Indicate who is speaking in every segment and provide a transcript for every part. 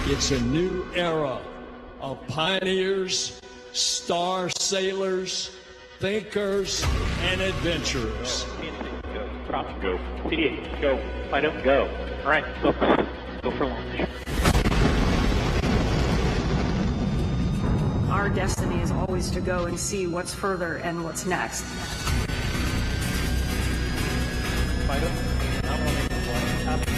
Speaker 1: It's a new era of pioneers, star sailors, thinkers, and adventurers.
Speaker 2: Go. Prompt, go. CD8, go. Fido, go. All right, go for launch.
Speaker 3: Our destiny is always to go and see what's further and what's next.
Speaker 2: Fido, I'm going to make the launch.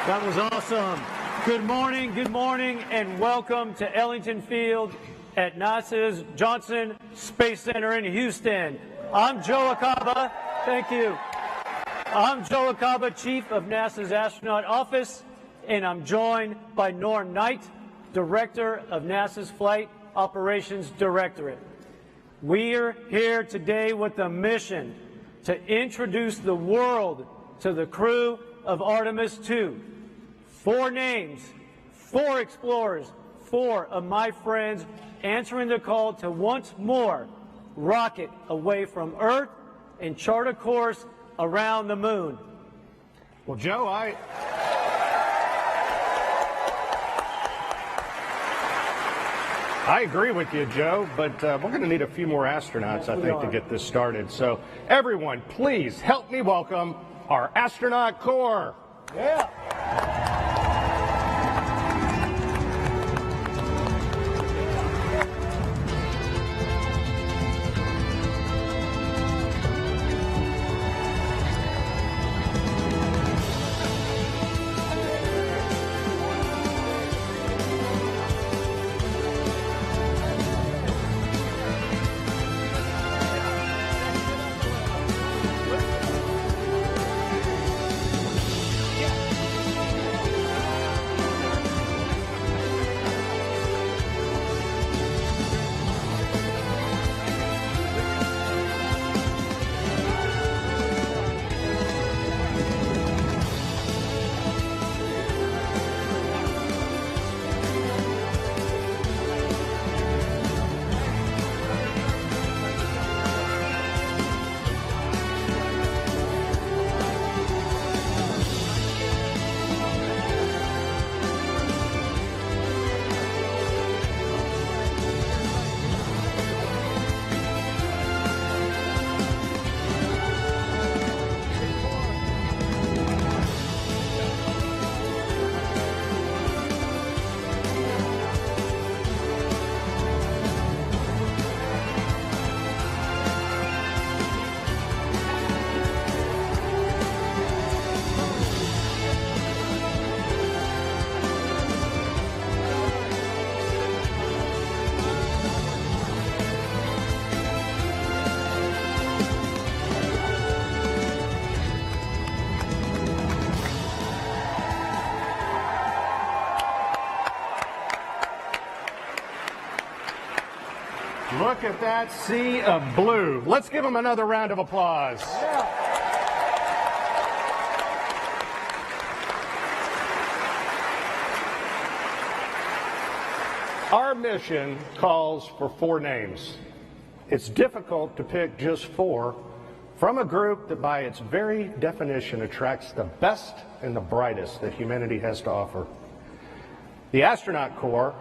Speaker 4: That was awesome. Good morning, and welcome to Ellington Field at NASA's Johnson Space Center in Houston. I'm Joe Acaba. Thank you. I'm Joe Acaba, Chief of NASA's Astronaut Office, and I'm joined by Norm Knight, Director of NASA's Flight Operations Directorate. We're here today with a mission to introduce the world to the crew of Artemis 2. 4 names, 4 explorers, 4 of my friends answering the call to once more rocket away from Earth and chart a course around the moon.
Speaker 5: Well, Joe, I agree with you, Joe, but we're going to need a few more astronauts, I think, to get this started. So everyone, please help me welcome our astronaut corps.
Speaker 4: Yeah.
Speaker 5: Look at that sea of blue. Let's give them another round of applause. Our mission calls for 4 names. It's difficult to pick just 4 from a group that by its very definition attracts the best and the brightest that humanity has to offer. The astronaut corps,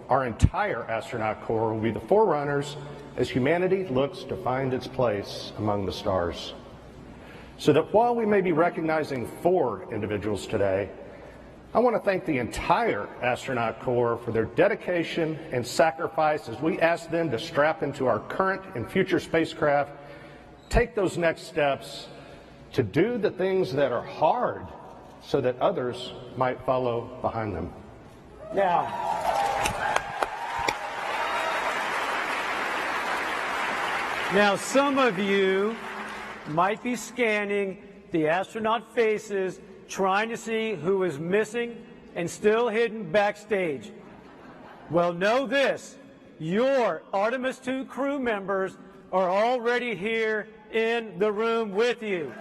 Speaker 5: our entire astronaut corps, will be the forerunners as humanity looks to find its place among the stars. So that while we may be recognizing 4 individuals today, I want to thank the entire astronaut corps for their dedication and sacrifice as we ask them to strap into our current and future spacecraft, take those next steps to do the things that are hard so that others might follow behind them.
Speaker 4: Now, some of you might be scanning the astronaut faces, trying to see who is missing and still hidden backstage. Well, know this, your Artemis 2 crew members are already here in the room with you.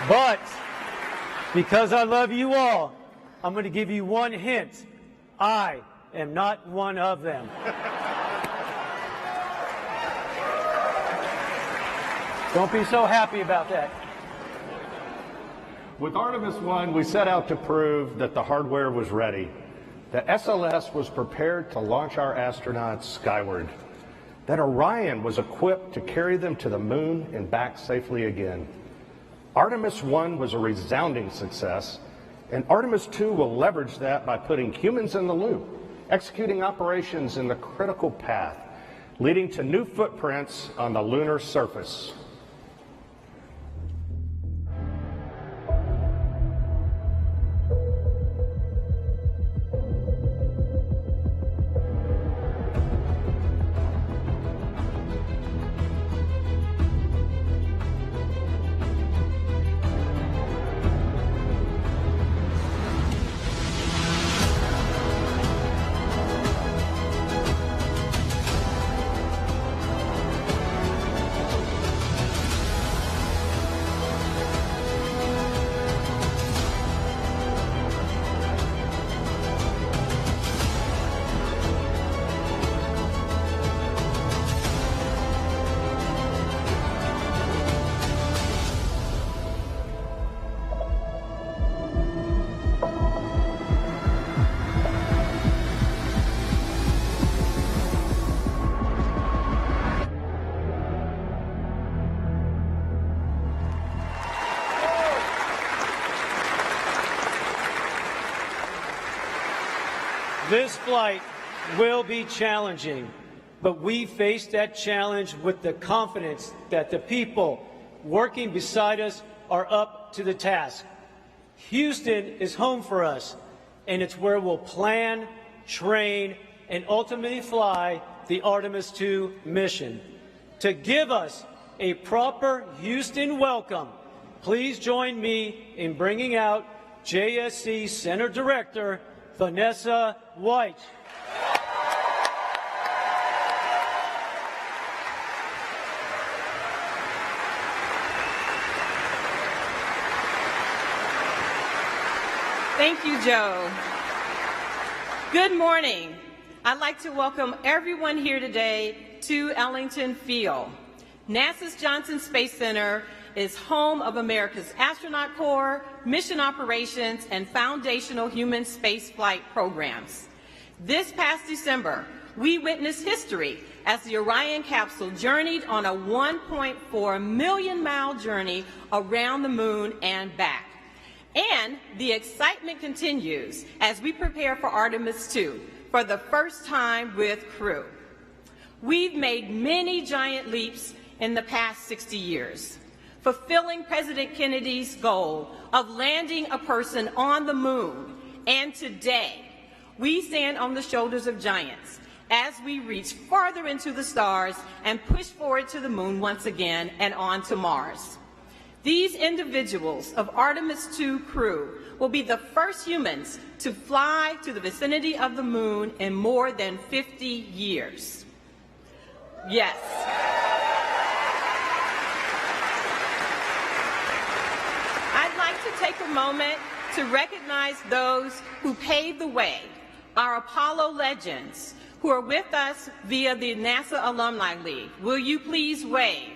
Speaker 4: But Because I love you all, I'm going to give you one hint. I am not one of them. Don't be so happy about that.
Speaker 5: With Artemis 1, we set out to prove that the hardware was ready, that SLS was prepared to launch our astronauts skyward, that Orion was equipped to carry them to the moon and back safely again. Artemis 1 was a resounding success, and Artemis 2 will leverage that by putting humans in the loop, executing operations in the critical path, leading to new footprints on the lunar surface.
Speaker 4: This flight will be challenging, but we face that challenge with the confidence that the people working beside us are up to the task. Houston is home for us, and it's where we'll plan, train, and ultimately fly the Artemis II mission. To give us a proper Houston welcome, please join me in bringing out JSC Center Director Vanessa White.
Speaker 6: Thank you, Joe. Good morning. I'd like to welcome everyone here today to Ellington Field. NASA's Johnson Space Center is home of America's Astronaut Corps, mission operations, and foundational human spaceflight programs. This past December, we witnessed history as the Orion capsule journeyed on a 1.4 million-mile journey around the moon and back. And the excitement continues as we prepare for Artemis II for the first time with crew. We've made many giant leaps in the past 60 years, fulfilling President Kennedy's goal of landing a person on the moon. And today, we stand on the shoulders of giants as we reach farther into the stars and push forward to the moon once again and on to Mars. These individuals of Artemis II crew will be the first humans to fly to the vicinity of the moon in more than 50 years. Yes. I'd like to take a moment to recognize those who paved the way, our Apollo legends, who are with us via the NASA Alumni League. Will you please wave?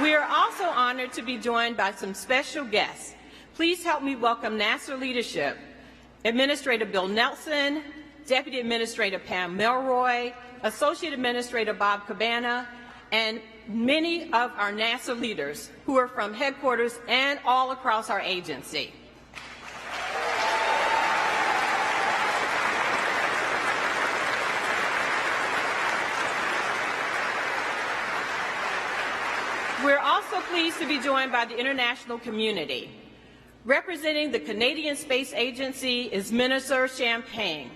Speaker 6: We are also honored to be joined by some special guests. Please help me welcome NASA leadership, Administrator Bill Nelson, Deputy Administrator Pam Melroy, Associate Administrator Bob Cabana, and many of our NASA leaders who are from headquarters and all across our agency. We're also pleased to be joined by the international community. Representing the Canadian Space Agency is Minister Champagne.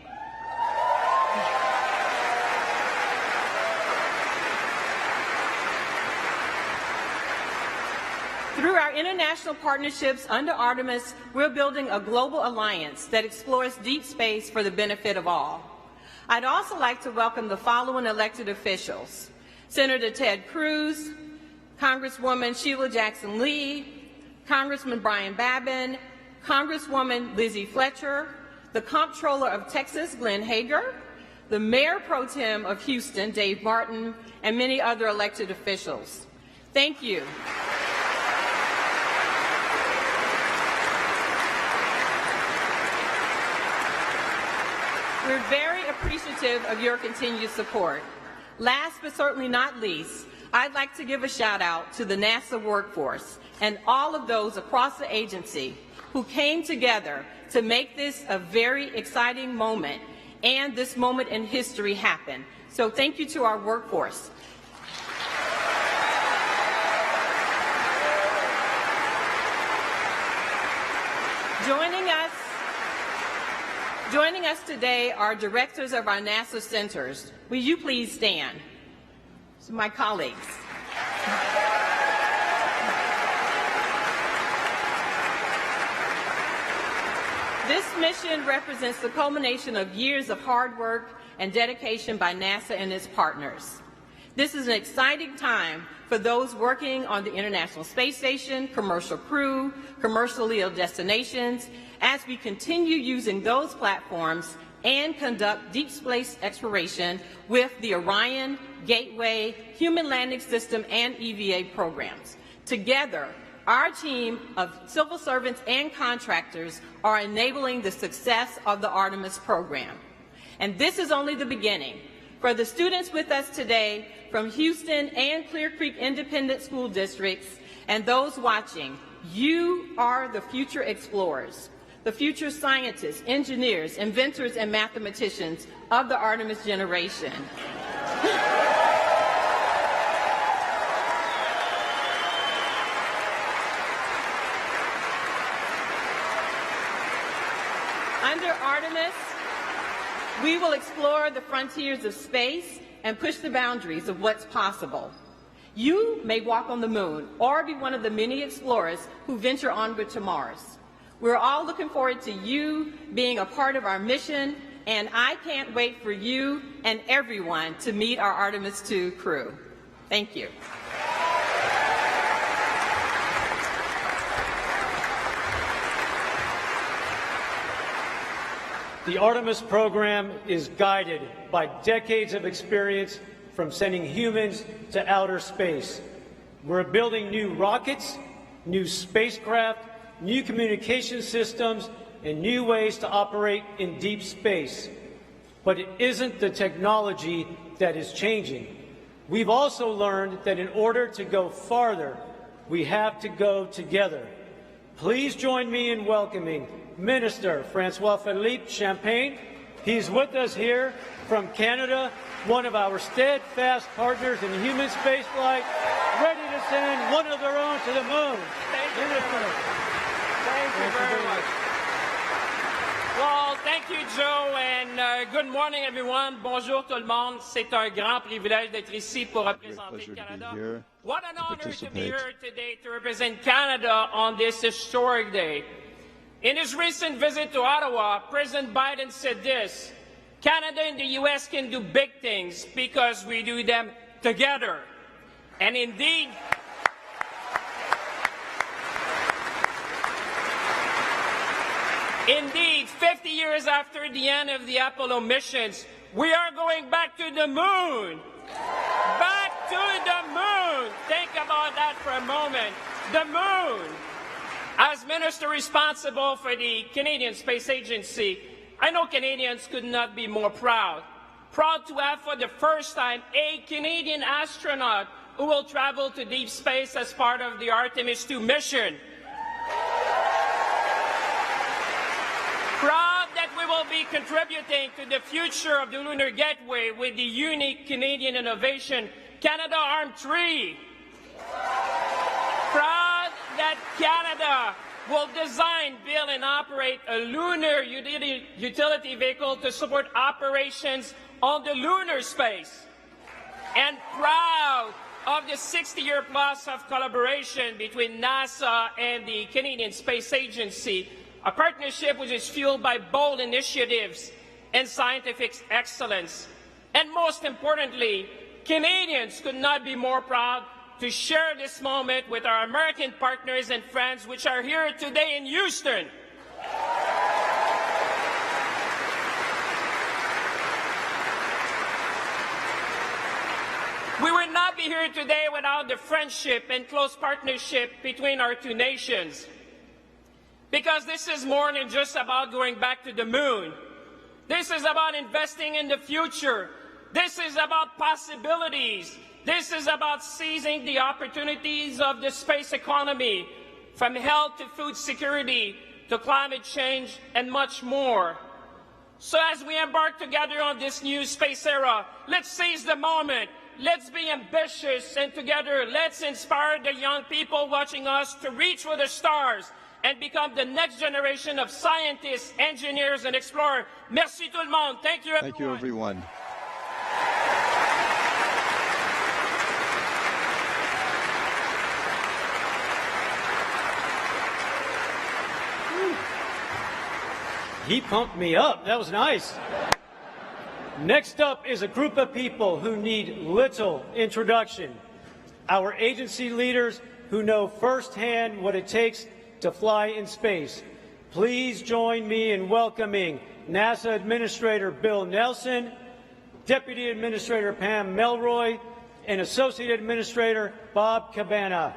Speaker 6: Through our international partnerships under Artemis, we're building a global alliance that explores deep space for the benefit of all. I'd also like to welcome the following elected officials: Senator Ted Cruz, Congresswoman Sheila Jackson Lee, Congressman Brian Babin, Congresswoman Lizzie Fletcher, the Comptroller of Texas, Glenn Hager, the Mayor Pro Tem of Houston, Dave Martin, and many other elected officials. Thank you. We're very appreciative of your continued support. Last but certainly not least, I'd like to give a shout out to the NASA workforce and all of those across the agency who came together to make this a very exciting moment and this moment in history happen. So thank you to our workforce. Joining us today are directors of our NASA centers. Will you please stand? So my colleagues. This mission represents the culmination of years of hard work and dedication by NASA and its partners. This is an exciting time for those working on the International Space Station, commercial crew, commercial LEO destinations, as we continue using those platforms and conduct deep space exploration with the Orion, Gateway, Human Landing System, and EVA programs. Together, our team of civil servants and contractors are enabling the success of the Artemis program. And this is only the beginning. For the students with us today from Houston and Clear Creek Independent School Districts and those watching, you are the future explorers, the future scientists, engineers, inventors, and mathematicians of the Artemis generation. Under Artemis, we will explore the frontiers of space and push the boundaries of what's possible. You may walk on the moon or be one of the many explorers who venture onward to Mars. We're all looking forward to you being a part of our mission, and I can't wait for you and everyone to meet our Artemis II crew. Thank you.
Speaker 4: The Artemis program is guided by decades of experience from sending humans to outer space. We're building new rockets, new spacecraft, new communication systems, and new ways to operate in deep space. But it isn't the technology that is changing. We've also learned that in order to go farther, we have to go together. Please join me in welcoming Minister Francois-Philippe Champagne. He's with us here from Canada, one of our steadfast partners in human spaceflight, ready to send one of their own to the moon.
Speaker 7: Thank you very much. Well, thank you, Joe, and good morning, everyone. Bonjour, tout le monde. C'est un grand privilège d'être ici pour représenter le Canada. What an honor to be here today to represent Canada on this historic day. In his recent visit to Ottawa, President Biden said this: Canada and the U.S. can do big things because we do them together. And indeed, Indeed, 50 years after the end of the Apollo missions, we are going back to the moon. Back to the moon. Think about that for a moment. The moon. As minister responsible for the Canadian Space Agency, I know Canadians could not be more proud. Proud to have for the first time a Canadian astronaut who will travel to deep space as part of the Artemis II mission. Proud that we will be contributing to the future of the Lunar Gateway with the unique Canadian innovation, Canadarm3. Proud that Canada will design, build, and operate a lunar utility vehicle to support operations on the lunar space. And proud of the 60-year plus of collaboration between NASA and the Canadian Space Agency, a partnership which is fueled by bold initiatives and scientific excellence. And most importantly, Canadians could not be more proud to share this moment with our American partners and friends which are here today in Houston. We would not be here today without the friendship and close partnership between our two nations. Because this is more than just about going back to the moon. This is about investing in the future. This is about possibilities. This is about seizing the opportunities of the space economy, from health to food security to climate change and much more. So as we embark together on this new space era, let's seize the moment. Let's be ambitious, and together let's inspire the young people watching us to reach for the stars and become the next generation of scientists, engineers, and explorers. Merci tout le monde. Thank you, everyone.
Speaker 8: Thank you, everyone.
Speaker 4: He pumped me up. That was nice. Next up is a group of people who need little introduction. Our agency leaders who know firsthand what it takes to fly in space. Please join me in welcoming NASA Administrator Bill Nelson, Deputy Administrator Pam Melroy, and Associate Administrator Bob Cabana.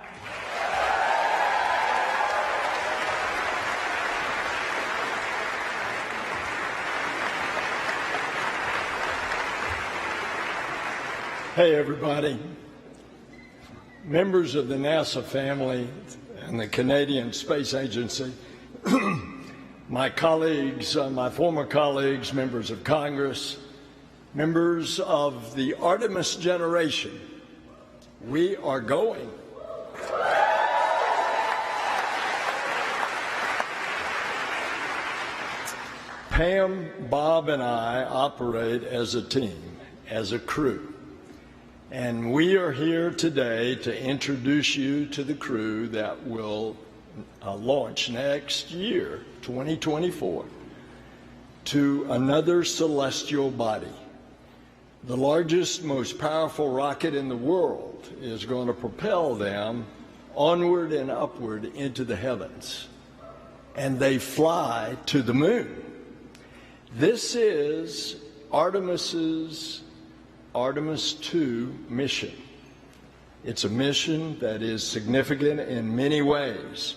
Speaker 1: Hey, everybody. Members of the NASA family and the Canadian Space Agency, my colleagues, my former colleagues, members of Congress, members of the Artemis generation, we are going. Pam, Bob, and I operate as a team, as a crew. And we are here today to introduce you to the crew that will launch next year, 2024, to another celestial body. The largest, most powerful rocket in the world is going to propel them onward and upward into the heavens. And they fly to the moon. This is Artemis 2 mission. It's a mission that is significant in many ways.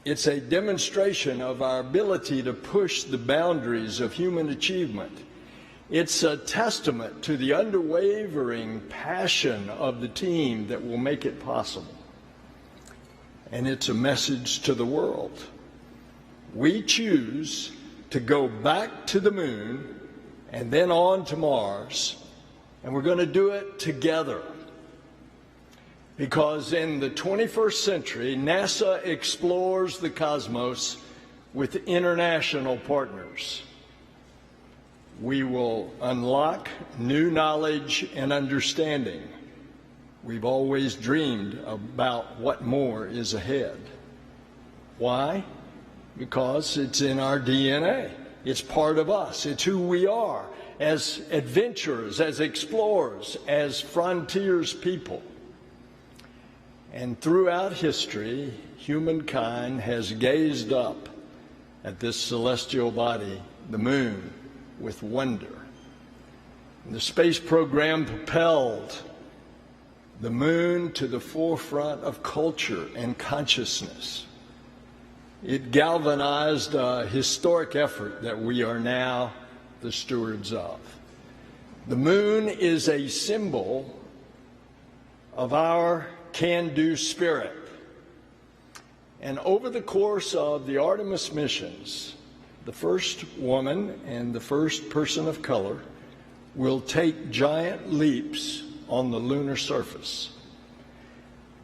Speaker 1: It's a demonstration of our ability to push the boundaries of human achievement. It's a testament to the unwavering passion of the team that will make it possible. And it's a message to the world. We choose to go back to the moon and then on to Mars, and we're going to do it together. Because in the 21st century, NASA explores the cosmos with international partners. We will unlock new knowledge and understanding. We've always dreamed about what more is ahead. Why? Because it's in our DNA. It's part of us. It's who we are as adventurers, as explorers, as frontiers people. And throughout history, humankind has gazed up at this celestial body, the moon, with wonder. And the space program propelled the moon to the forefront of culture and consciousness. It galvanized a historic effort that we are now the stewards of. The moon is a symbol of our can-do spirit. And over the course of the Artemis missions, the first woman and the first person of color will take giant leaps on the lunar surface.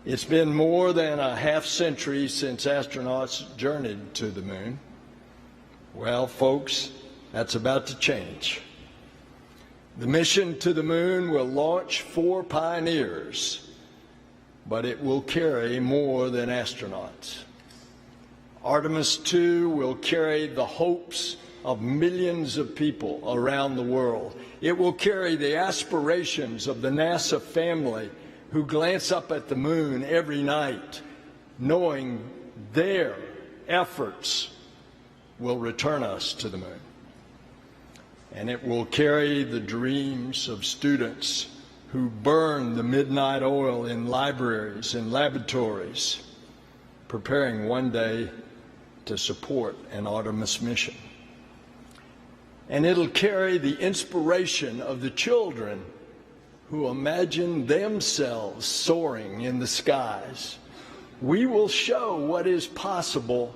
Speaker 1: It's been more than a half-century since astronauts journeyed to the moon. Well, folks, that's about to change. The mission to the moon will launch 4 pioneers, but it will carry more than astronauts. Artemis 2 will carry the hopes of millions of people around the world. It will carry the aspirations of the NASA family who glance up at the moon every night, knowing their efforts will return us to the moon. And it will carry the dreams of students who burn the midnight oil in libraries and laboratories, preparing one day to support an Artemis mission. And it'll carry the inspiration of the children who imagine themselves soaring in the skies. We will show what is possible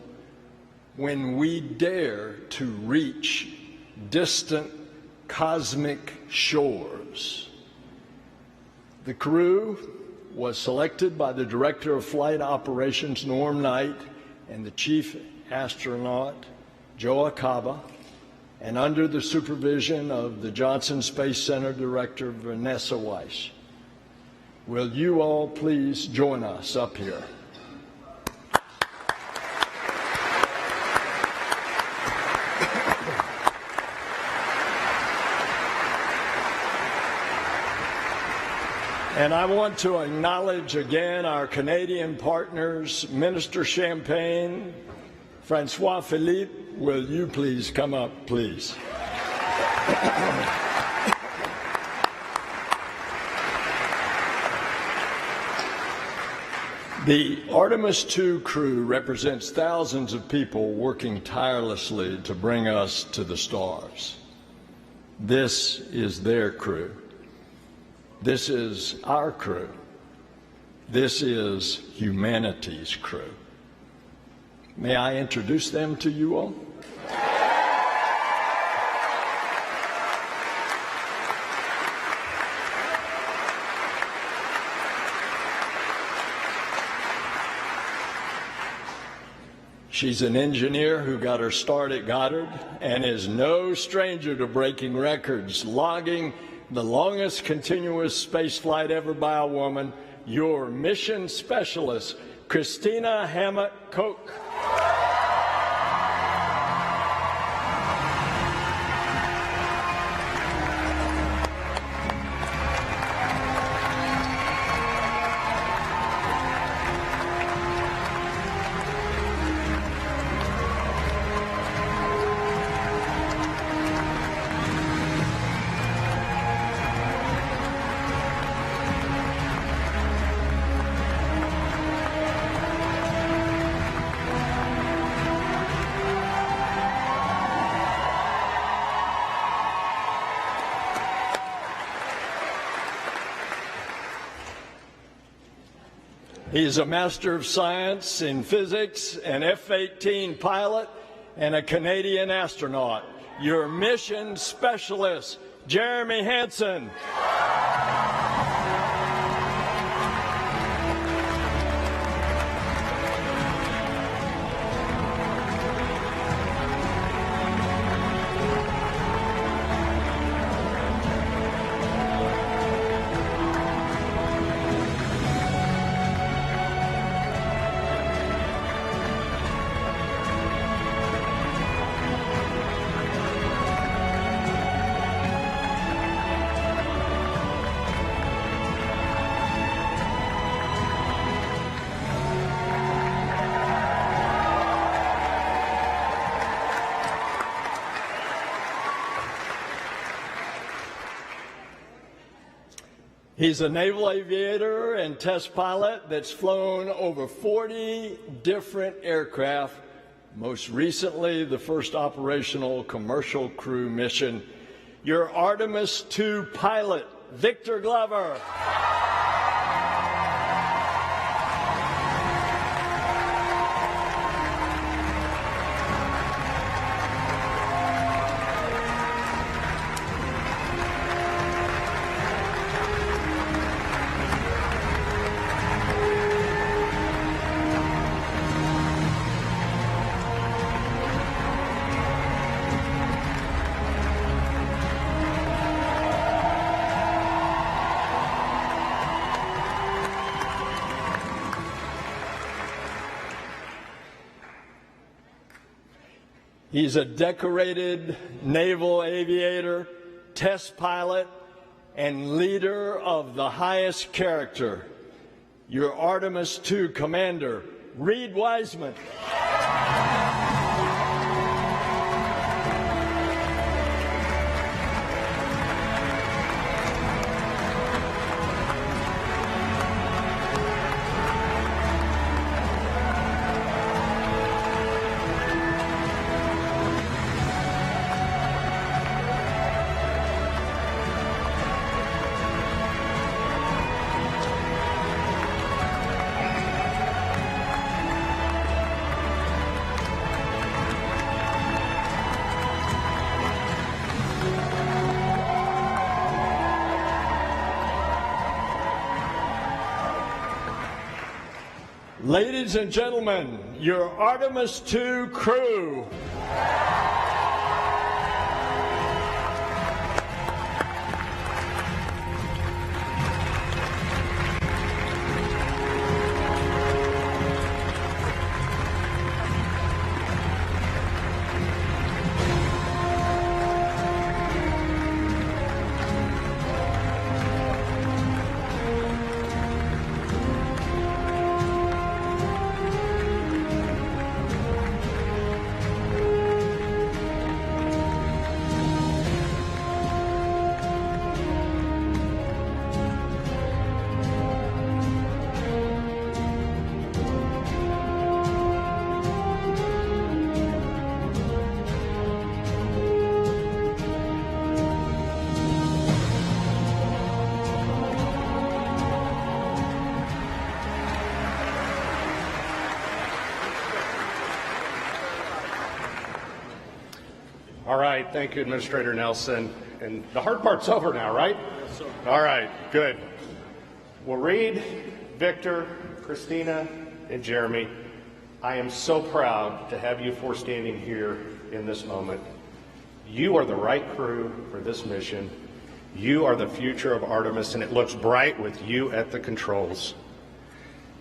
Speaker 1: when we dare to reach distant cosmic shores. The crew was selected by the Director of Flight Operations, Norm Knight, and the Chief Astronaut, Joe Acaba, and under the supervision of the Johnson Space Center Director, Vanessa Weiss. Will you all please join us up here? And I want to acknowledge again our Canadian partners, Minister Champagne, Francois Philippe. Will you please come up, please? The Artemis 2 crew represents thousands of people working tirelessly to bring us to the stars. This is their crew. This is our crew. This is humanity's crew. May I introduce them to you all? She's an engineer who got her start at Goddard and is no stranger to breaking records, logging the longest continuous space flight ever by a woman, your mission specialist, Christina Hammett-Koch. He's a Master of Science in Physics, an F-18 pilot, and a Canadian astronaut. Your mission specialist, Jeremy Hansen. He's a naval aviator and test pilot that's flown over 40 different aircraft, most recently the first operational commercial crew mission. Your Artemis 2 pilot, Victor Glover. He's a decorated naval aviator, test pilot, and leader of the highest character, your Artemis II commander, Reed Wiseman. Ladies and gentlemen, your Artemis II crew.
Speaker 5: All right, thank you, Administrator Nelson. And the hard part's over now, right? Yes, sir. All right, good. Well, Reed, Victor, Christina, and Jeremy, I am so proud to have you four standing here in this moment. You are the right crew for this mission. You are the future of Artemis, and it looks bright with you at the controls.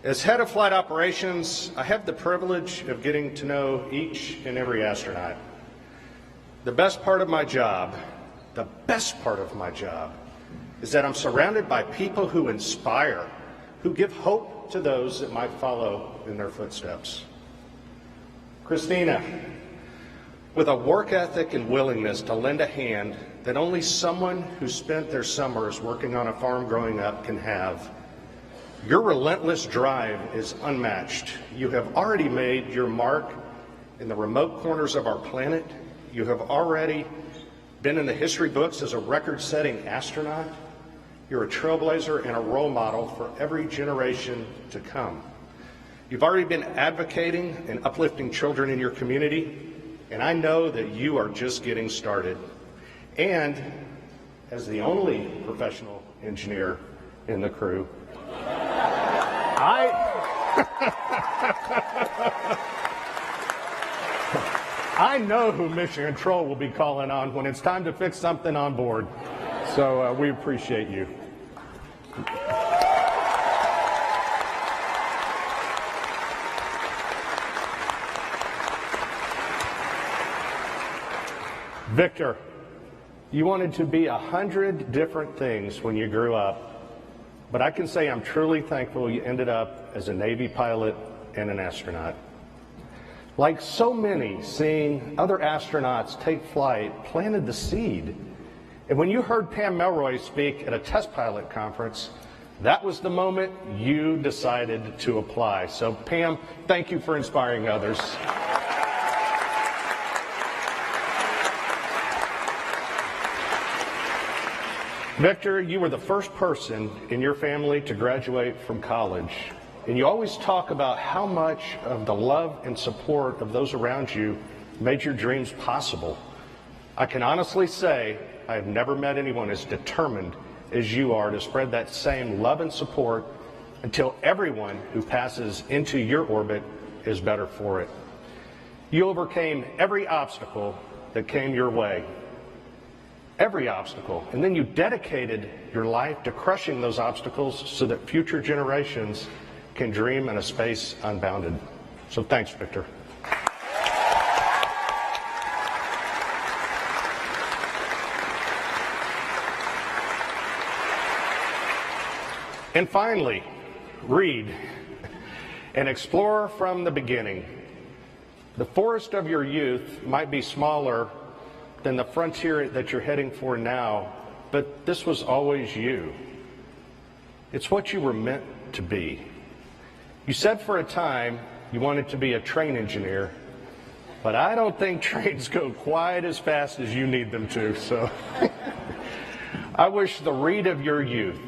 Speaker 5: As head of flight operations, I have the privilege of getting to know each and every astronaut. The best part of my job, is that I'm surrounded by people who inspire, who give hope to those that might follow in their footsteps. Christina, with a work ethic and willingness to lend a hand that only someone who spent their summers working on a farm growing up can have, your relentless drive is unmatched. You have already made your mark in the remote corners of our planet. You have already been in the history books as a record-setting astronaut. You're a trailblazer and a role model for every generation to come. You've already been advocating and uplifting children in your community, and I know that you are just getting started. And as the only professional engineer in the crew, I know who Mission Control will be calling on when it's time to fix something on board. So we appreciate you. Victor, you wanted to be 100 different things when you grew up, but I can say I'm truly thankful you ended up as a Navy pilot and an astronaut. Like so many, seeing other astronauts take flight planted the seed. And when you heard Pam Melroy speak at a test pilot conference, that was the moment you decided to apply. So Pam, thank you for inspiring others. Victor, you were the first person in your family to graduate from college. And you always talk about how much of the love and support of those around you made your dreams possible. I can honestly say I have never met anyone as determined as you are to spread that same love and support until everyone who passes into your orbit is better for it. You overcame every obstacle that came your way. Every obstacle. And then you dedicated your life to crushing those obstacles so that future generations can dream in a space unbounded. So thanks, Victor. And finally, read and explore from the beginning. The forest of your youth might be smaller than the frontier that you're heading for now, but this was always you. It's what you were meant to be. You said for a time you wanted to be a train engineer, but I don't think trains go quite as fast as you need them to, so I wish the Reed of your youth,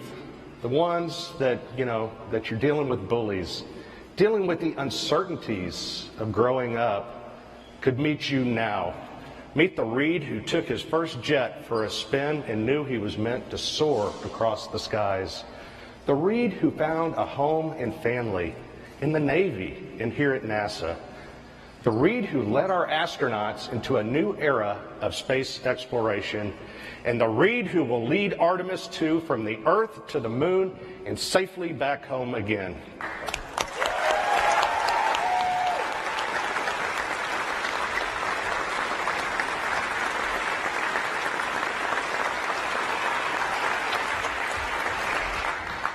Speaker 5: the ones that, that you're dealing with bullies, dealing with the uncertainties of growing up, could meet you now. Meet the Reed who took his first jet for a spin and knew he was meant to soar across the skies. The Reed who found a home and family in the Navy and here at NASA. The Reed who led our astronauts into a new era of space exploration. And the Reed who will lead Artemis 2 from the Earth to the Moon and safely back home again.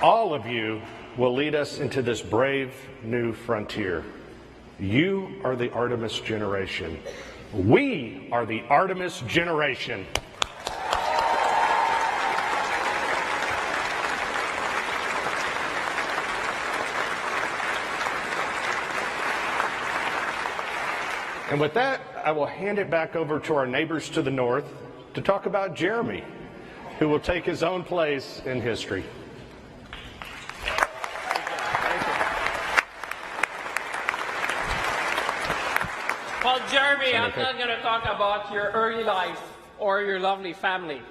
Speaker 5: All of you will lead us into this brave new frontier. You are the Artemis generation. We are the Artemis generation. And with that, I will hand it back over to our neighbors to the north to talk about Jeremy, who will take his own place in history.
Speaker 7: Well, Jeremy, I'm not going to talk about your early life or your lovely family.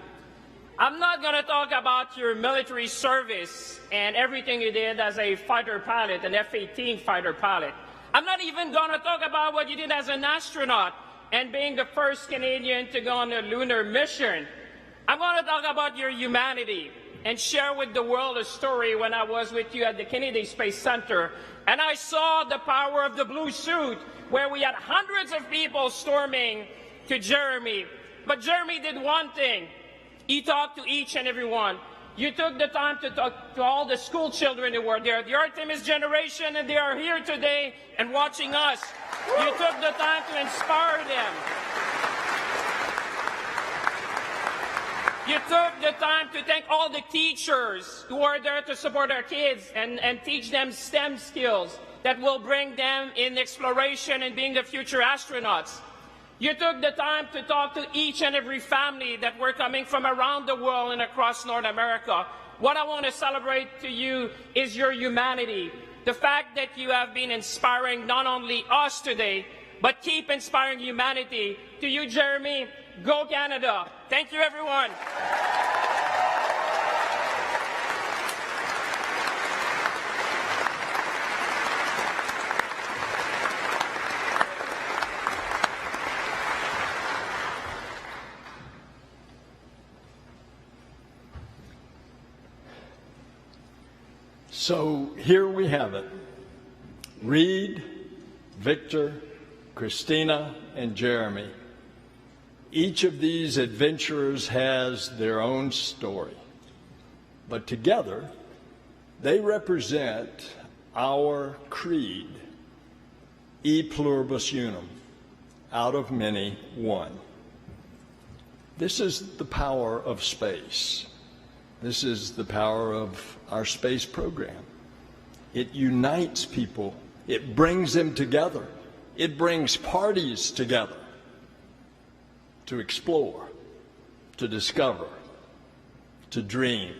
Speaker 7: I'm not going to talk about your military service and everything you did as a fighter pilot, an F-18 fighter pilot. I'm not even going to talk about what you did as an astronaut and being the first Canadian to go on a lunar mission. I'm going to talk about your humanity and share with the world a story when I was with you at the Kennedy Space Center and I saw the power of the blue suit where we had hundreds of people storming to Jeremy. But Jeremy did one thing. He talked to each and every one. You took the time to talk to all the school children who were there, the Artemis generation, and they are here today and watching us. You took the time to inspire them. You took the time to thank all the teachers who are there to support our kids and teach them STEM skills that will bring them in exploration and being the future astronauts. You took the time to talk to each and every family that were coming from around the world and across North America. What I want to celebrate to you is your humanity. The fact that you have been inspiring not only us today, but keep inspiring humanity. To you, Jeremy, go Canada. Thank you, everyone.
Speaker 1: So here we have it. Reed, Victor, Christina, and Jeremy. Each of these adventurers has their own story, but together they represent our creed, e pluribus unum, out of many, one. This is the power of space. This is the power of our space program. It unites people. It brings them together. It brings parties together to explore, to discover, to dream.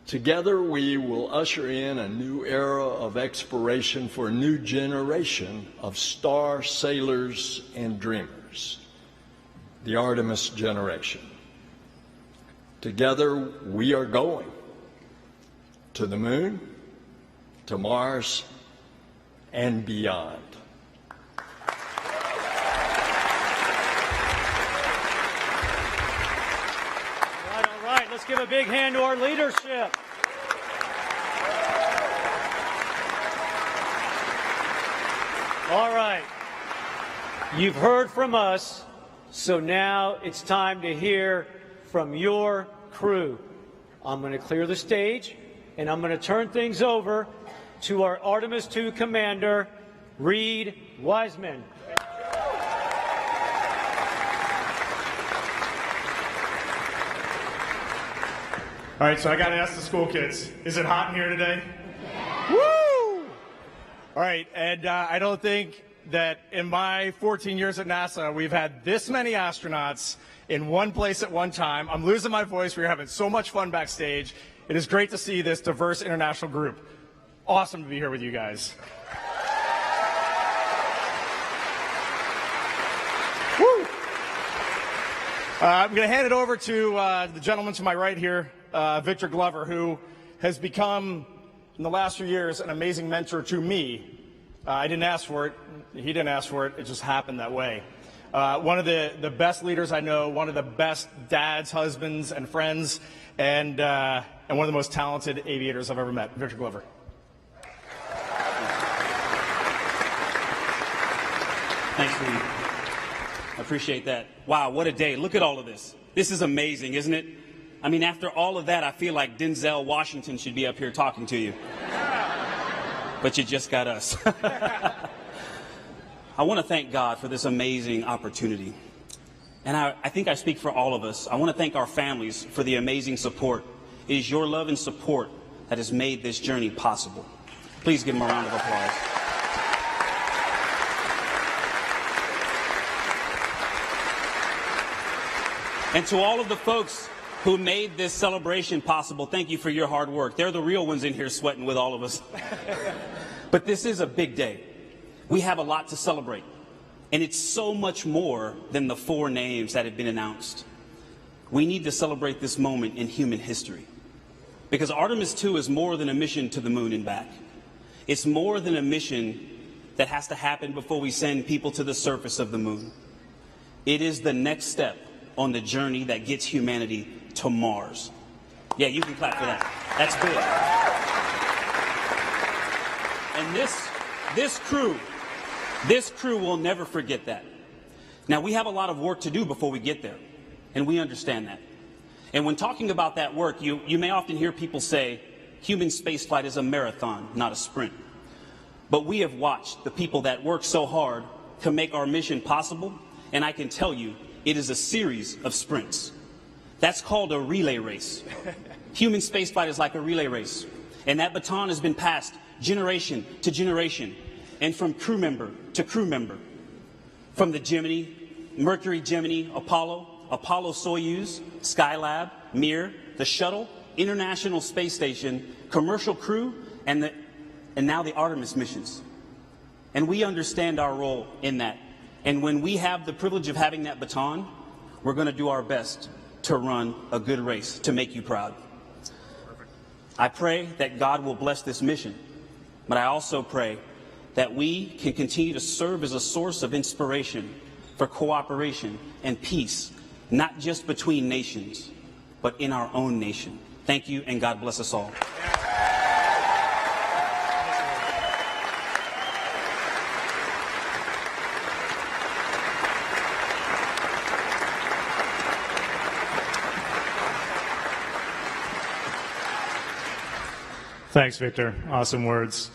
Speaker 1: Together we will usher in a new era of exploration for a new generation of star sailors and dreamers, the Artemis generation. Together we are going to the moon, to Mars, and beyond.
Speaker 4: All right, let's give a big hand to our leadership. All right, you've heard from us, so now it's time to hear from your crew. I'm going to clear the stage, and I'm going to turn things over to our Artemis II commander, Reed Wiseman.
Speaker 8: All right, so I got to ask the school kids, is it hot in here today? Woo! All right, and I don't think that in my 14 years at NASA, we've had this many astronauts in one place at one time. I'm losing my voice. We're having so much fun backstage. It is great to see this diverse international group. Awesome to be here with you guys. Woo! I'm going to hand it over to the gentleman to my right here, Victor Glover, who has become, in the last few years, an amazing mentor to me. I didn't ask for it. He didn't ask for it. It just happened that way. One of the best leaders I know, one of the best dads, husbands, and friends, and one of the most talented aviators I've ever met. Victor Glover.
Speaker 9: Thanks, Reed. I appreciate that. Wow, what a day. Look at all of this. This is amazing, isn't it? I mean, after all of that, I feel like Denzel Washington should be up here talking to you. But you just got us. I want to thank God for this amazing opportunity. And I think I speak for all of us. I want to thank our families for the amazing support. It is your love and support that has made this journey possible. Please give them a round of applause. And to all of the folks who made this celebration possible, thank you for your hard work. They're the real ones in here sweating with all of us. But this is a big day. We have a lot to celebrate. And it's so much more than the 4 names that have been announced. We need to celebrate this moment in human history. Because Artemis II is more than a mission to the moon and back. It's more than a mission that has to happen before we send people to the surface of the moon. It is the next step on the journey that gets humanity to Mars. Yeah, you can clap for that. That's good. And this crew will never forget that. Now, we have a lot of work to do before we get there, and we understand that. And when talking about that work, you may often hear people say, human spaceflight is a marathon, not a sprint. But we have watched the people that work so hard to make our mission possible, and I can tell you, it is a series of sprints. That's called a relay race. Human spaceflight is like a relay race, and that baton has been passed generation to generation, and from crew member to crew member. From the Gemini, Mercury, Gemini, Apollo, Soyuz, Skylab, Mir, the Shuttle, International Space Station, commercial crew, and now the Artemis missions. And we understand our role in that. And when we have the privilege of having that baton, we're going to do our best to run a good race to make you proud. I pray that God will bless this mission, but I also pray that we can continue to serve as a source of inspiration for cooperation and peace, not just between nations, but in our own nation. Thank you, and God bless us all.
Speaker 8: Thanks, Victor. Awesome words.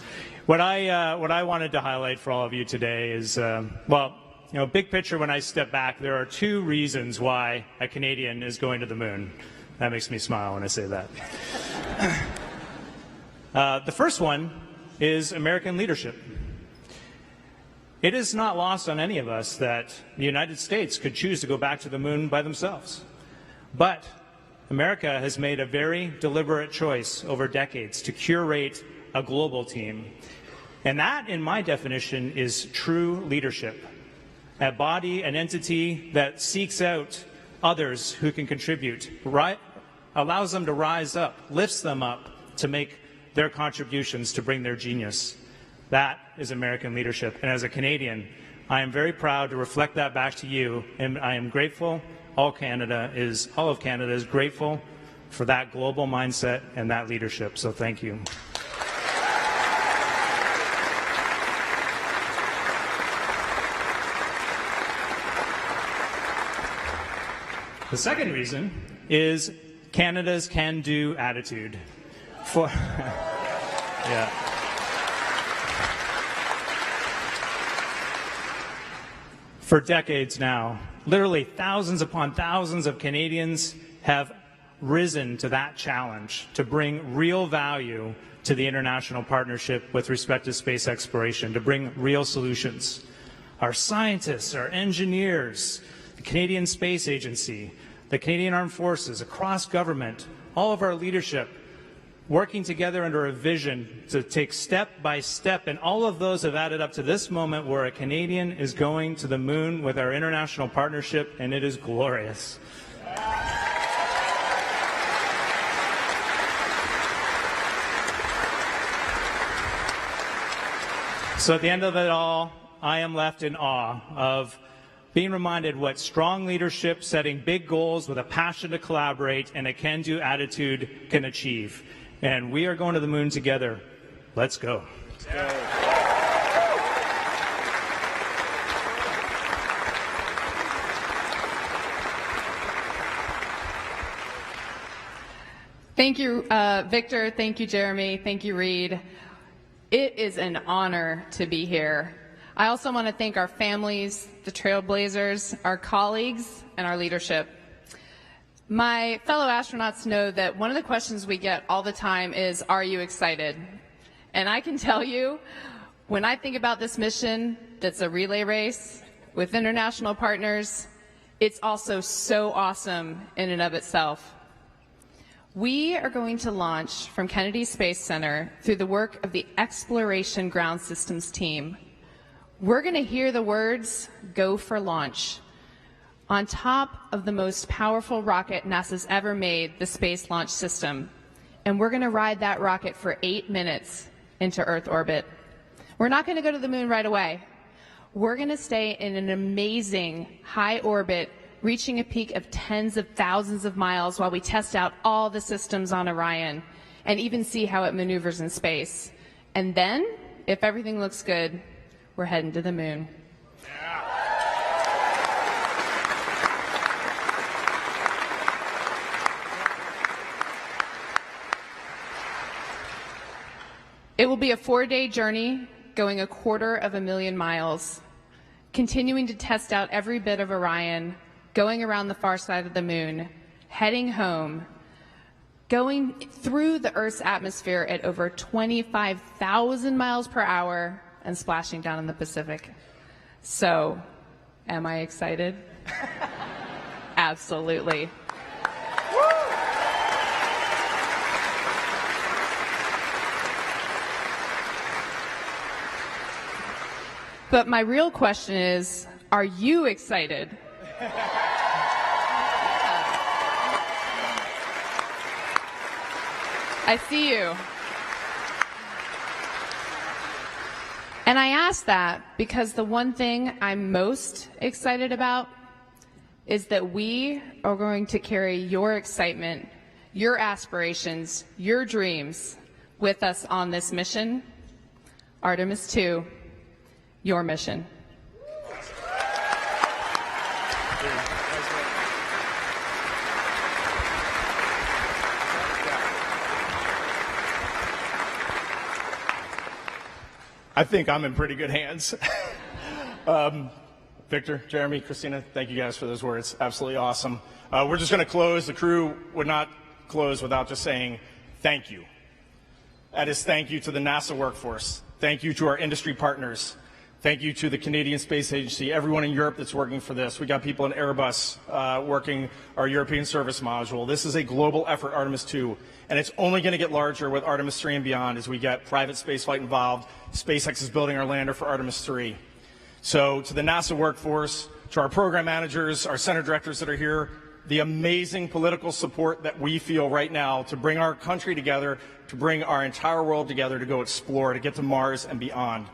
Speaker 8: What I wanted to highlight for all of you today is, big picture, when I step back, there are 2 reasons why a Canadian is going to the moon. That makes me smile when I say that. The first one is American leadership. It is not lost on any of us that the United States could choose to go back to the moon by themselves. But America has made a very deliberate choice over decades to curate a global team. And that, in my definition, is true leadership. A body, an entity that seeks out others who can contribute, allows them to rise up, lifts them up to make their contributions to bring their genius. That is American leadership. And as a Canadian, I am very proud to reflect that back to you, and I am grateful. All of Canada is grateful for that global mindset and that leadership. So thank you. The second reason is Canada's can-do attitude. Yeah. For decades now, literally thousands upon thousands of Canadians have risen to that challenge to bring real value to the international partnership with respect to space exploration, to bring real solutions. Our scientists, our engineers, the Canadian Space Agency, the Canadian Armed Forces, across government, all of our leadership, working together under a vision to take step by step, and all of those have added up to this moment where a Canadian is going to the moon with our international partnership, and it is glorious. So at the end of it all, I am left in awe of being reminded what strong leadership, setting big goals with a passion to collaborate and a can-do attitude can achieve. And we are going to the moon together. Let's go.
Speaker 10: Thank you, Victor. Thank you, Jeremy. Thank you, Reed. It is an honor to be here. I also want to thank our families, the Trailblazers, our colleagues, and our leadership. My fellow astronauts know that one of the questions we get all the time is, are you excited? And I can tell you, when I think about this mission that's a relay race with international partners, it's also so awesome in and of itself. We are going to launch from Kennedy Space Center through the work of the Exploration Ground Systems team. We're going to hear the words, "Go for launch," on top of the most powerful rocket NASA's ever made, the Space Launch System. And we're going to ride that rocket for 8 minutes into Earth orbit. We're not going to go to the moon right away. We're going to stay in an amazing high orbit, reaching a peak of tens of thousands of miles while we test out all the systems on Orion and even see how it maneuvers in space. And then, if everything looks good, we're heading to the moon. It will be a 4-day journey, going 250,000 miles, continuing to test out every bit of Orion, going around the far side of the moon, heading home, going through the Earth's atmosphere at over 25,000 miles per hour and splashing down in the Pacific. So, am I excited? Absolutely. But my real question is, are you excited? I see you. And I ask that because the one thing I'm most excited about is that we are going to carry your excitement, your aspirations, your dreams with us on this mission. Artemis 2, your mission.
Speaker 11: I think I'm in pretty good hands. Victor, Jeremy, Christina, thank you guys for those words. Absolutely awesome. We're just going to close. The crew would not close without just saying thank you. That is thank you to the NASA workforce. Thank you to our industry partners. Thank you to the Canadian Space Agency, everyone in Europe that's working for this. We got people in Airbus working our European service module. This is a global effort, Artemis 2, and it's only going to get larger with Artemis 3 and beyond as we get private spaceflight involved. SpaceX is building our lander for Artemis 3. So to the NASA workforce, to our program managers, our center directors that are here, the amazing political support that we feel right now to bring our country together, to bring our entire world together to go explore, to get to Mars and beyond.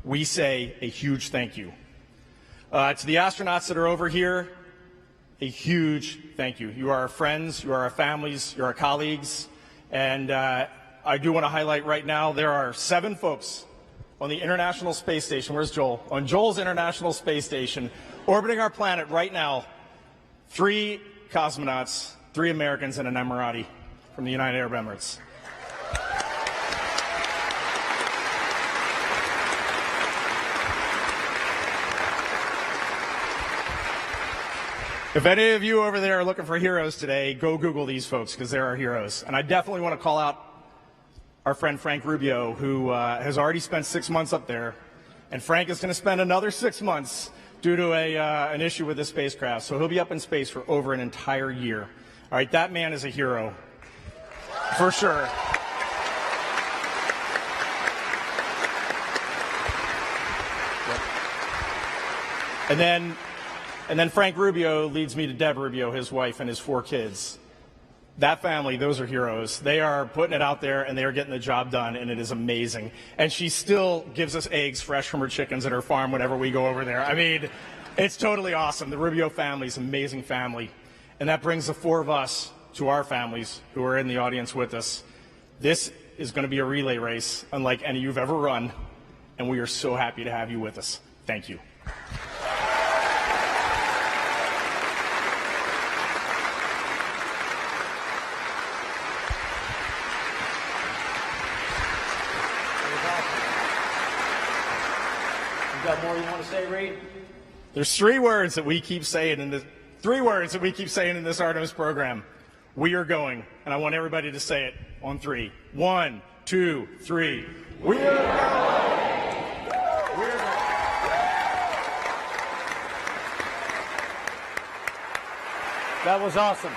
Speaker 11: We say a huge thank you. To the astronauts that are over here, a huge thank you. You are our friends, you are our families, you're our colleagues, and I do want to highlight right now there are 7 folks on the International Space Station. Where's Joel? On Joel's International Space Station, orbiting our planet right now. 3 cosmonauts, 3 Americans and an Emirati from the United Arab Emirates. If any of you over there are looking for heroes today, go Google these folks because they're our heroes. And I definitely want to call out our friend Frank Rubio, who has already spent 6 months up there. And Frank is going to spend another 6 months due to an issue with his spacecraft. So he'll be up in space for over an entire year. All right, that man is a hero, for sure. And then Frank Rubio leads me to Deb Rubio, his wife, and his 4 kids. That family, those are heroes. They are putting it out there, and they are getting the job done, and it is amazing. And she still gives us eggs fresh from her chickens at her farm whenever we go over there. I mean, it's totally awesome. The Rubio family is an amazing family. And that brings the 4 of us to our families who are in the audience with us. This is going to be a relay race unlike any you've ever run, and we are so happy to have you with us. Thank you.
Speaker 4: Got more you want to say, Reed?
Speaker 11: There's 3 words that we keep saying in this. 3 words that we keep saying in this Artemis program. We are going, and I want everybody to say it on 3. 1, 2, 3. We are going. We are going.
Speaker 4: That was awesome.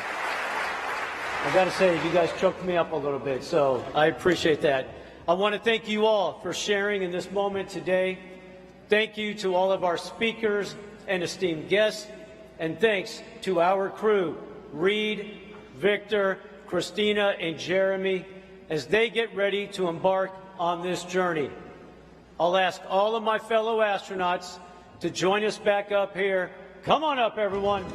Speaker 4: I got to say, you guys choked me up a little bit, so I appreciate that. I want to thank you all for sharing in this moment today. Thank you to all of our speakers and esteemed guests, and thanks to our crew, Reed, Victor, Christina, and Jeremy, as they get ready to embark on this journey. I'll ask all of my fellow astronauts to join us back up here. Come on up, everyone.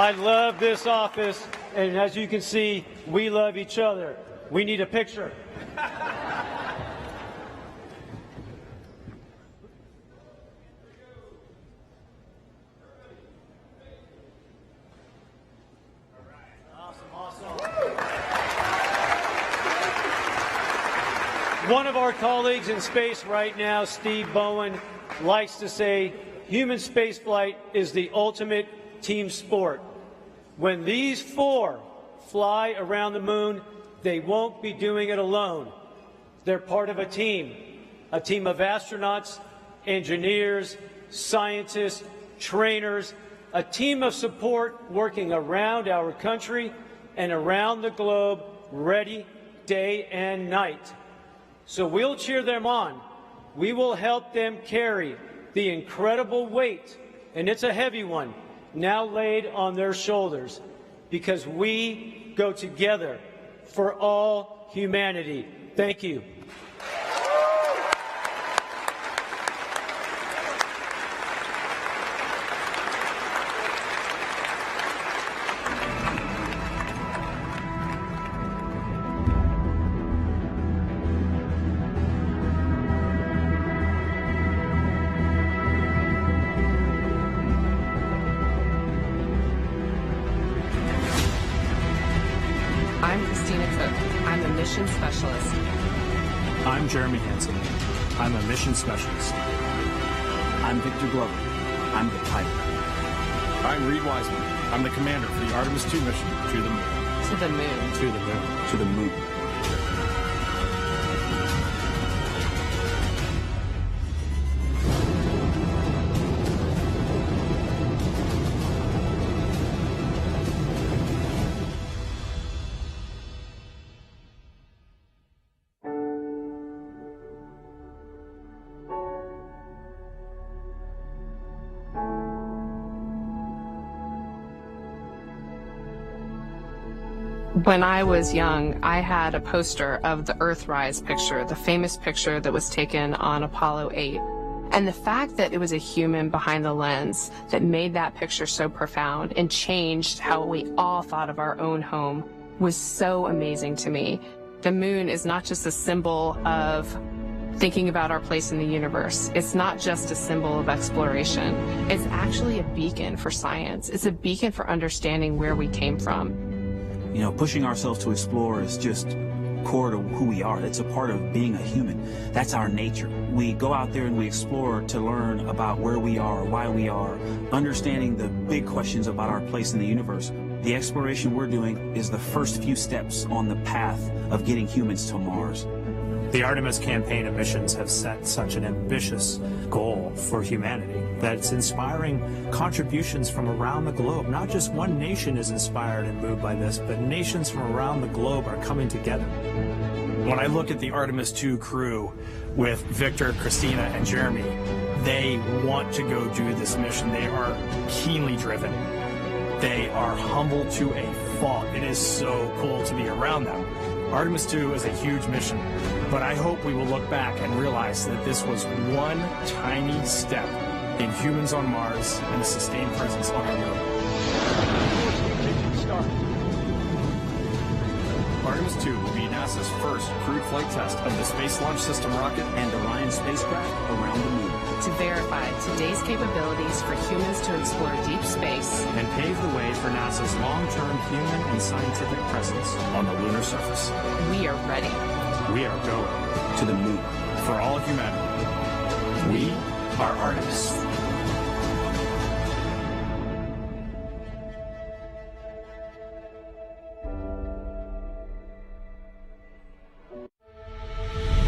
Speaker 4: I love this office, and as you can see, we love each other. We need a picture. One of our colleagues in space right now, Steve Bowen, likes to say human spaceflight is the ultimate team sport. When these four fly around the moon, they won't be doing it alone. They're part of a team of astronauts, engineers, scientists, trainers, a team of support working around our country and around the globe, ready day and night. So we'll cheer them on. We will help them carry the incredible weight, and it's a heavy one, now laid on their shoulders, because we go together for all humanity. Thank you.
Speaker 10: Specialist.
Speaker 8: I'm Jeremy Hansen. I'm a mission specialist.
Speaker 12: I'm Victor Glover. I'm the pilot.
Speaker 11: I'm Reed Wiseman. I'm the commander for the Artemis 2 mission to the moon.
Speaker 10: To the moon.
Speaker 8: To the moon.
Speaker 12: To the moon.
Speaker 10: When I was young, I had a poster of the Earthrise picture, the famous picture that was taken on Apollo 8. And the fact that it was a human behind the lens that made that picture so profound and changed how we all thought of our own home was so amazing to me. The moon is not just a symbol of thinking about our place in the universe. It's not just a symbol of exploration. It's actually a beacon for science. It's a beacon for understanding where we came from.
Speaker 9: You know, pushing ourselves to explore is just core to who we are. It's a part of being a human. That's our nature. We go out there and we explore to learn about where we are, why we are, understanding the big questions about our place in the universe. The exploration we're doing is the first few steps on the path of getting humans to Mars.
Speaker 8: The Artemis campaign of missions have set such an ambitious goal for humanity that it's inspiring contributions from around the globe. Not just one nation is inspired and moved by this, but nations from around the globe are coming together.
Speaker 11: When I look at the Artemis 2 crew with Victor, Christina, and Jeremy, they want to go do this mission. They are keenly driven. They are humble to a fault. It is so cool to be around them. Artemis 2 is a huge mission, but I hope we will look back and realize that this was one tiny step in humans on Mars and a sustained presence on our moon. Artemis 2 will be NASA's first crewed flight test of the Space Launch System rocket
Speaker 9: and Orion spacecraft around the moon.
Speaker 10: To verify today's capabilities for humans to explore deep space
Speaker 8: and pave the way for NASA's long-term human and scientific presence
Speaker 11: on the lunar surface.
Speaker 10: We are ready.
Speaker 8: We are going
Speaker 9: to the moon
Speaker 11: for all of humanity. We are Artemis.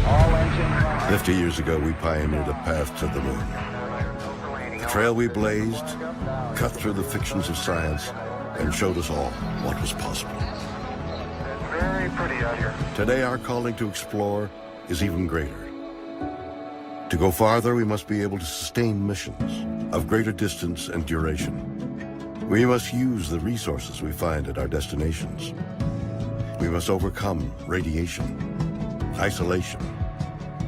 Speaker 13: All 50 years ago, we pioneered a path to the moon. The trail we blazed cut through the fictions of science and showed us all what was possible.
Speaker 14: Very pretty out here.
Speaker 13: Today, our calling to explore is even greater. To go farther, we must be able to sustain missions of greater distance and duration. We must use the resources we find at our destinations. We must overcome radiation, isolation,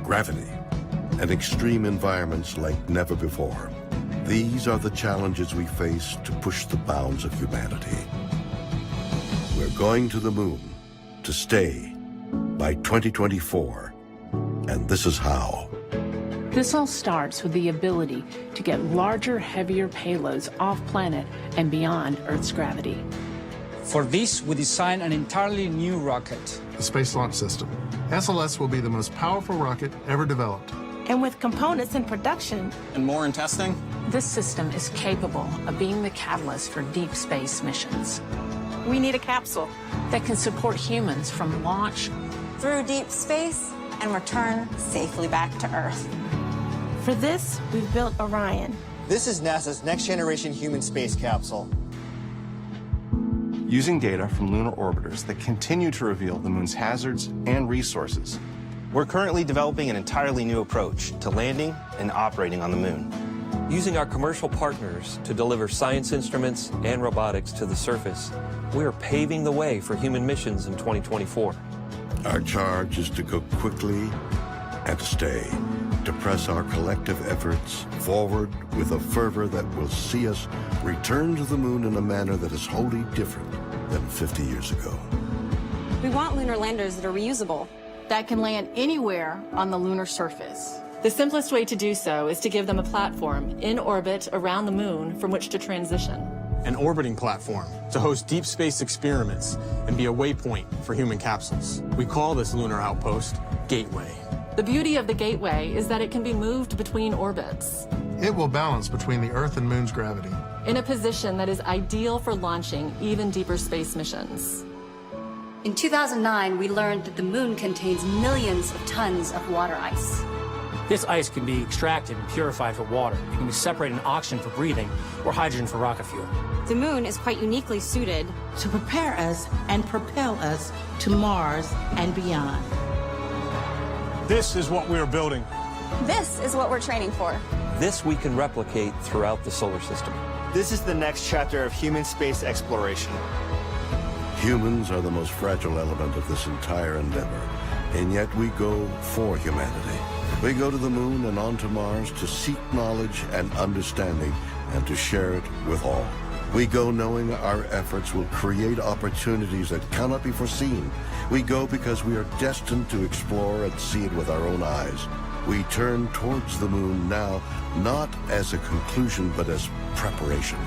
Speaker 13: gravity, and extreme environments like never before. These are the challenges we face to push the bounds of humanity. We're going to the moon to stay by 2024, and this is how.
Speaker 15: This all starts with the ability to get larger, heavier payloads off-planet and beyond Earth's gravity.
Speaker 16: For this, we designed an entirely new rocket.
Speaker 17: The Space Launch System. SLS will be the most powerful rocket ever developed.
Speaker 18: And with components in production
Speaker 16: and more in testing,
Speaker 15: this system is capable of being the catalyst for deep space missions.
Speaker 18: We need a capsule
Speaker 15: that can support humans from launch
Speaker 19: through deep space and return safely back to Earth.
Speaker 18: For this, we've built Orion.
Speaker 20: This is NASA's next-generation human space capsule.
Speaker 21: Using data from lunar orbiters that continue to reveal the moon's hazards and resources,
Speaker 20: we're currently developing an entirely new approach to landing and operating on the moon.
Speaker 22: Using our commercial partners to deliver science instruments and robotics to the surface, we are paving the way for human missions in 2024.
Speaker 13: Our charge is to go quickly and to stay, to press our collective efforts forward with a fervor that will see us return to the moon in a manner that is wholly different than 50 years ago.
Speaker 19: We want lunar landers that are reusable,
Speaker 23: that can land anywhere on the lunar surface.
Speaker 24: The simplest way to do so is to give them a platform in orbit around the moon from which to transition.
Speaker 25: An orbiting platform to host deep space experiments and be a waypoint for human capsules. We call this lunar outpost Gateway.
Speaker 24: The beauty of the Gateway is that it can be moved between orbits.
Speaker 17: It will balance between the Earth and Moon's gravity,
Speaker 24: in a position that is ideal for launching even deeper space missions.
Speaker 26: In 2009, we learned that the moon contains millions of tons of water ice.
Speaker 27: This ice can be extracted and purified for water. It can be separated in oxygen for breathing or hydrogen for rocket fuel.
Speaker 19: The moon is quite uniquely suited
Speaker 28: to prepare us and propel us to Mars and beyond.
Speaker 25: This is what we are building.
Speaker 19: This is what we're training for.
Speaker 22: This we can replicate throughout the solar system.
Speaker 20: This is the next chapter of human space exploration.
Speaker 13: Humans are the most fragile element of this entire endeavor, and yet we go for humanity. We go to the moon and on to Mars to seek knowledge and understanding and to share it with all. We go knowing our efforts will create opportunities that cannot be foreseen. We go because we are destined to explore and see it with our own eyes. We turn towards the moon now, not as a conclusion, but as preparation,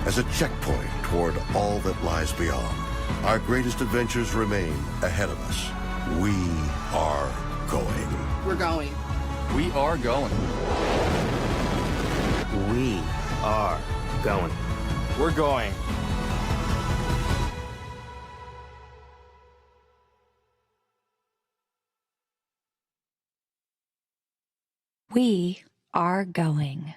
Speaker 13: as a checkpoint toward all that lies beyond. Our greatest adventures remain ahead of us. We are going.
Speaker 23: We're going.
Speaker 12: We are going.
Speaker 20: We are going. We're going.
Speaker 29: We are going.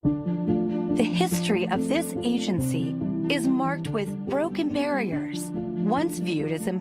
Speaker 29: The history of this agency is marked with broken barriers, once viewed as impossible.